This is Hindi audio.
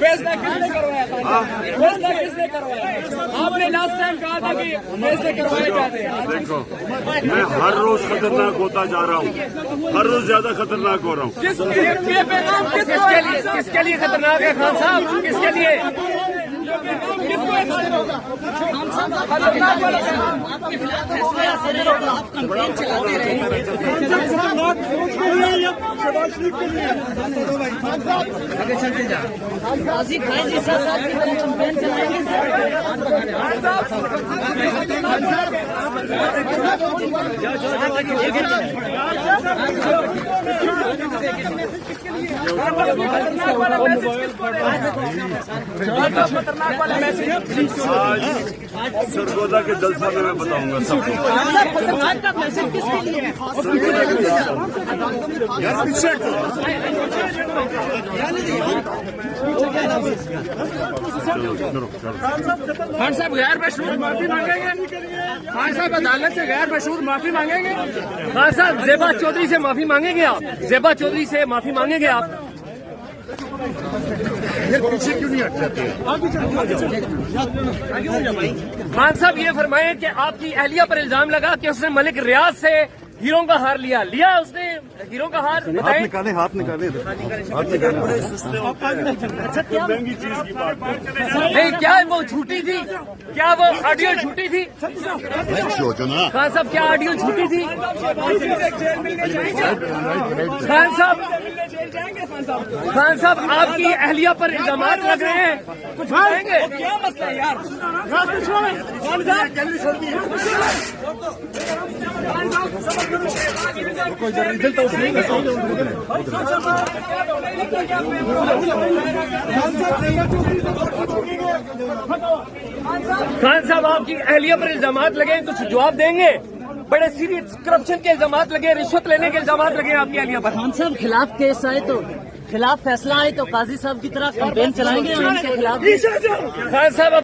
फैसला किसने करवाया था? फैसला किसने करवाया? आपने लास्ट टाइम कहा था कि फैसले करवाए जाते हैं। देखो, मैं हर रोज खतरनाक होता जा रहा हूँ, हर रोज ज्यादा खतरनाक हो रहा हूँ। किसके लिए खतरनाक है खान साहब? किसके लिए? खतरनाक वाला मैसेज आज सरगोदा के जलसा में मैं बताऊंगा सबको। खान साहब गैर मशहूर माफी मांगेंगे? खान साहब अदालत से गैर मशहूर माफी मांगेंगे? खान साहब ज़ेबा चौधरी से माफी मांगेंगे आप? ज़ेबा चौधरी से माफी मांगेंगे आप? पीछे क्यों नहीं हट जाते? खान साहब ये फरमाएं कि आपकी अहलिया पर इल्जाम लगा कि उसने मलिक रियाज से हीरों का हार लिया उसने हीरों का हार? हाथ निकाले हाथ निकाले। महंगी चीज की बात नहीं, क्या वो झूठी थी? क्या वो ऑडियो झूठी थी? खान साहब क्या ऑडियो झूठी थी? खान साहब आपकी अहलिया पर इल्जाम लग रहे हैं, कुछ बताएंगे? क्या मसला है यार? खान साहब आपकी अहलिया पर इल्जाम लगे, कुछ जवाब देंगे? बड़े सीरियस करप्शन के इल्जाम लगे, रिश्वत लेने के इल्जाम लगे आपकी अहलिया पर। खान साहब खिलाफ केस आए तो खिलाफ फैसला आए तो काजी साहब की तरह कैंपेन चलाएंगे उनके खिलाफ? खान साहब